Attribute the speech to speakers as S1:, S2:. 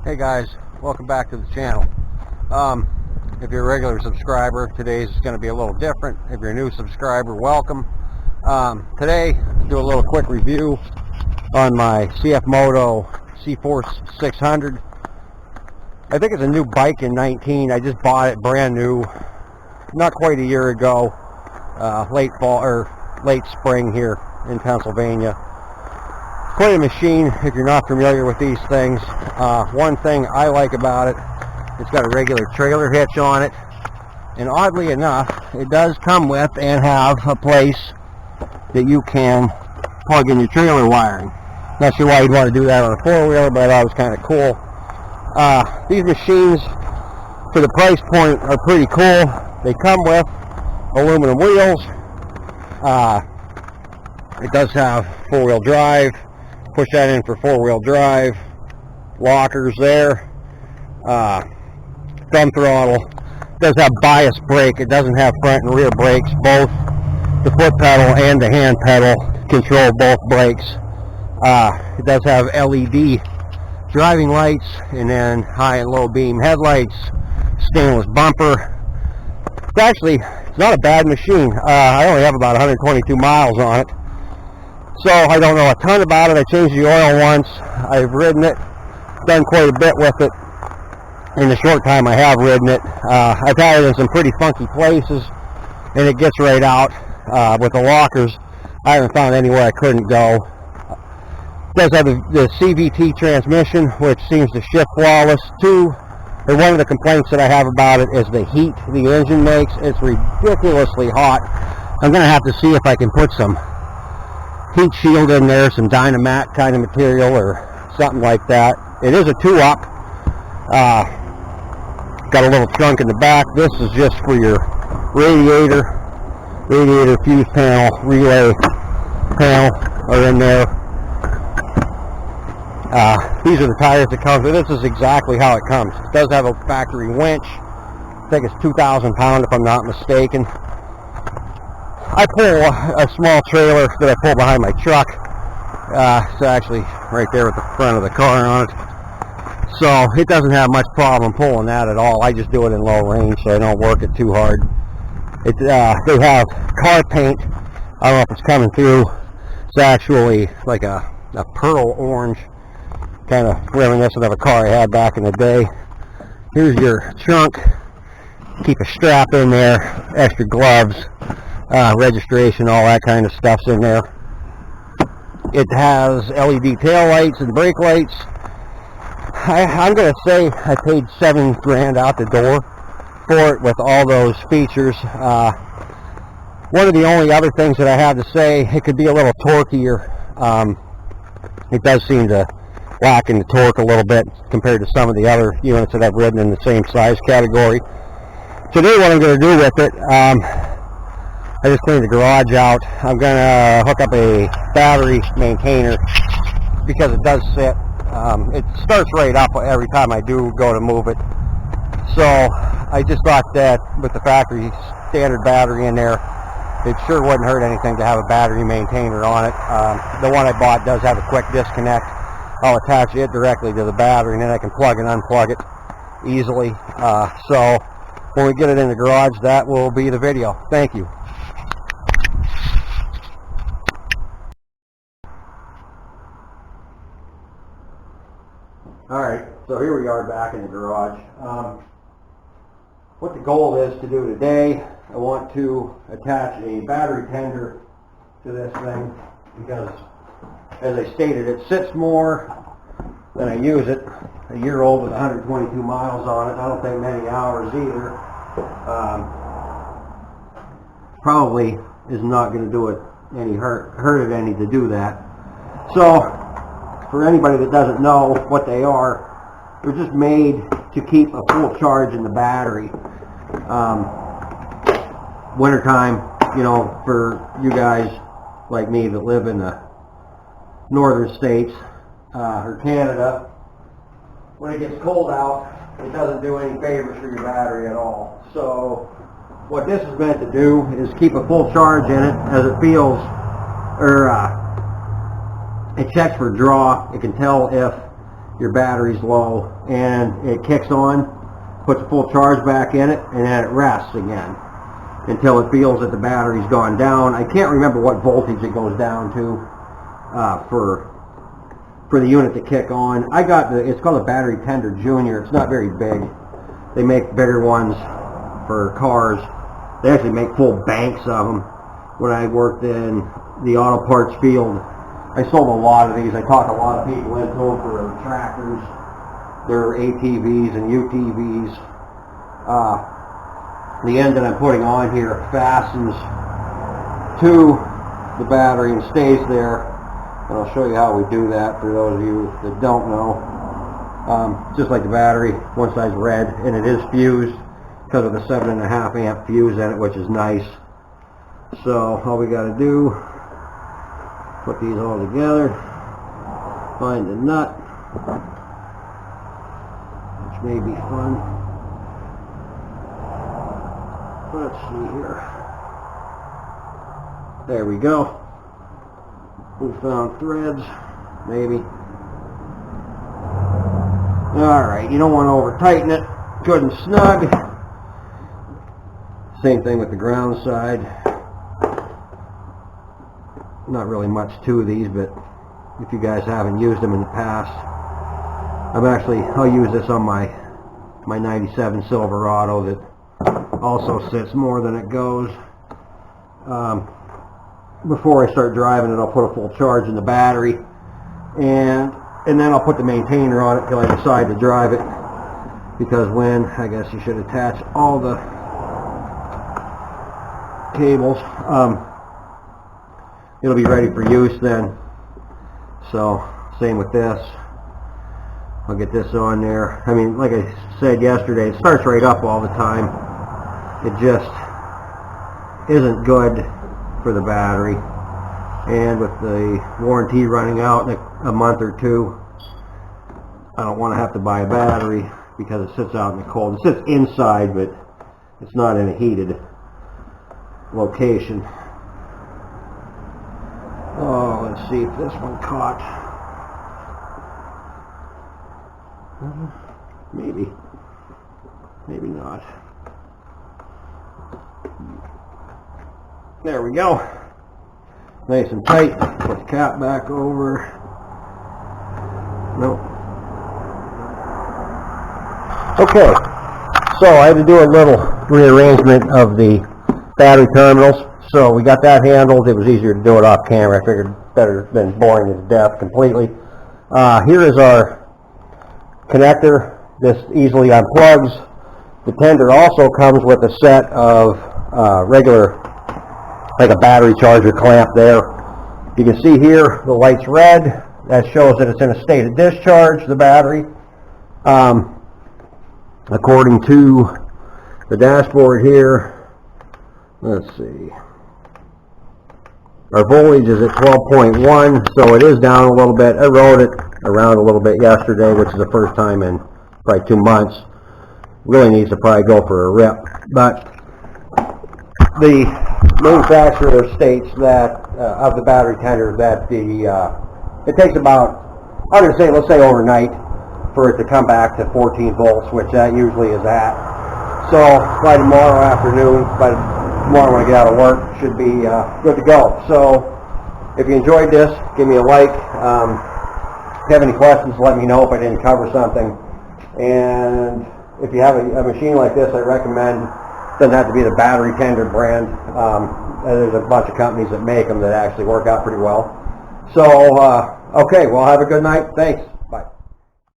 S1: Hey guys, welcome back to the channel. If you're a regular subscriber, today's is going to be a little different. If you're a new subscriber, welcome. Today, do a little quick review on my CF Moto Cforce 600. I think it's a new bike in 19. I just bought it brand new, not quite a year ago, late fall or late spring here in Pennsylvania. Quite a machine if you're not familiar with these things. One thing I like about it, it's got a regular trailer hitch on it, and oddly enough it does come with and have a place that you can plug in your trailer wiring. Not sure why you'd want to do that on a four-wheeler, but I thought it was kind of cool. These machines for the price point are pretty cool. They come with aluminum wheels. It does have four-wheel drive. Push that in for four-wheel drive. Lockers there. Thumb throttle. It does have bias brake. It doesn't have front and rear brakes. Both the foot pedal and the hand pedal control both brakes. It does have LED driving lights, and then high and low beam headlights. Stainless bumper. It's not a bad machine. I only have about 122 miles on it, so I don't know a ton about it. I changed the oil once. I've ridden it, done quite a bit with it in the short time I have ridden it. I've had it in some pretty funky places, and it gets right out. With the lockers, I haven't found anywhere I couldn't go. It does have the CVT transmission, which seems to shift flawless. One of the complaints that I have about it is the heat the engine makes. It's ridiculously hot. I'm going to have to see if I can put some heat shield in there, some Dynamat kind of material or something like that. It is a 2-up. Got a little trunk in the back. This is just for your radiator fuse panel, relay panel are in there. These are the tires that comes with. This is exactly how it comes. It does have a factory winch. I think it's 2,000 pound if I'm not mistaken. I pull a small trailer that I pull behind my truck. It's actually right there with the front of the car on it. So it doesn't have much problem pulling that at all. I just do it in low range so I don't work it too hard. They have car paint. I don't know if it's coming through. It's actually like a pearl orange, kind of reminiscent of a car I had back in the day. Here's your trunk. Keep a strap in there, extra gloves, registration, all that kind of stuff's in there. It has LED tail lights and brake lights. I'm going to say I paid $7 grand out the door for it with all those features. One of the only other things that I have to say, it could be a little torqueier. It does seem to lack in the torque a little bit compared to some of the other units that I've ridden in the same size category. Today what I'm going to do with it, I just cleaned the garage out. I'm going to hook up a battery maintainer because it does sit. It starts right up every time I do go to move it. So I just thought that with the factory standard battery in there, it sure wouldn't hurt anything to have a battery maintainer on it. The one I bought does have a quick disconnect. I'll attach it directly to the battery, and then I can plug and unplug it easily. So when we get it in the garage, that will be the video. Thank you. Alright, so here we are back in the garage. What the goal is to do today, I want to attach a battery tender to this thing because, as I stated, it sits more than I use it. A year old with 122 miles on it. I don't think many hours either. Probably is not going to do it any hurt it any to do that. So, for anybody that doesn't know what they are, they're just made to keep a full charge in the battery. Wintertime, for you guys like me that live in the northern states or Canada, when it gets cold out, it doesn't do any favors for your battery at all. So what this is meant to do is keep a full charge in it as it feels, or it checks for draw. It can tell if your battery's low, and it kicks on, puts a full charge back in it, and then it rests again until it feels that the battery's gone down. I can't remember what voltage it goes down to for the unit to kick on. I got it's called a Battery Tender Junior. It's not very big. They make bigger ones for cars. They actually make full banks of them. When I worked in the auto parts field, I sold a lot of these. I talked a lot of people into them for their tractors, their ATVs and UTVs. The end that I'm putting on here fastens to the battery and stays there. And I'll show you how we do that for those of you that don't know. Just like the battery, one side's red, and it is fused because of the 7.5 amp fuse in it, which is nice. So all we got to do, put these all together, find the nut, which may be fun. Let's see here. There we go. We found threads, maybe. Alright, you don't want to over tighten it, good and snug. Same thing with the ground side. Not really much to these, but if you guys haven't used them in the past, I'll use this on my 97 Silverado that also sits more than it goes. Before I start driving it, I'll put a full charge in the battery, and then I'll put the maintainer on it till I decide to drive it, because I guess you should attach all the cables. It'll be ready for use then. So same with this. I'll get this on there. I mean, like I said yesterday, it starts right up all the time. It just isn't good for the battery, and with the warranty running out in a month or two, I don't want to have to buy a battery because it sits out in the cold. It sits inside, but it's not in a heated location. Oh, let's see if this one caught. Maybe not. There we go. Nice and tight. Put the cap back over. Nope. Okay, so I had to do a little rearrangement of the battery terminals. So we got that handled. It was easier to do it off camera. I figured better than boring it to death completely. Here is our connector. This easily unplugs. The tender also comes with a set of regular, like a battery charger clamp there. You can see here the light's red. That shows that it's in a state of discharge, the battery. According to the dashboard here, let's see, our voltage is at 12.1, so it is down a little bit. I rode it around a little bit yesterday, which is the first time in probably 2 months. Really needs to probably go for a rip, but the manufacturer states that of the battery tender that it takes about, I'm going to say, let's say overnight for it to come back to 14 volts, which that usually is at. So by tomorrow afternoon, by tomorrow when I get out of work, should be good to go. So if you enjoyed this, give me a like. If you have any questions, let me know if I didn't cover something. And if you have a machine like this, I recommend, it doesn't have to be the battery tender brand. There's a bunch of companies that make them that actually work out pretty well. So, okay, well, have a good night. Thanks.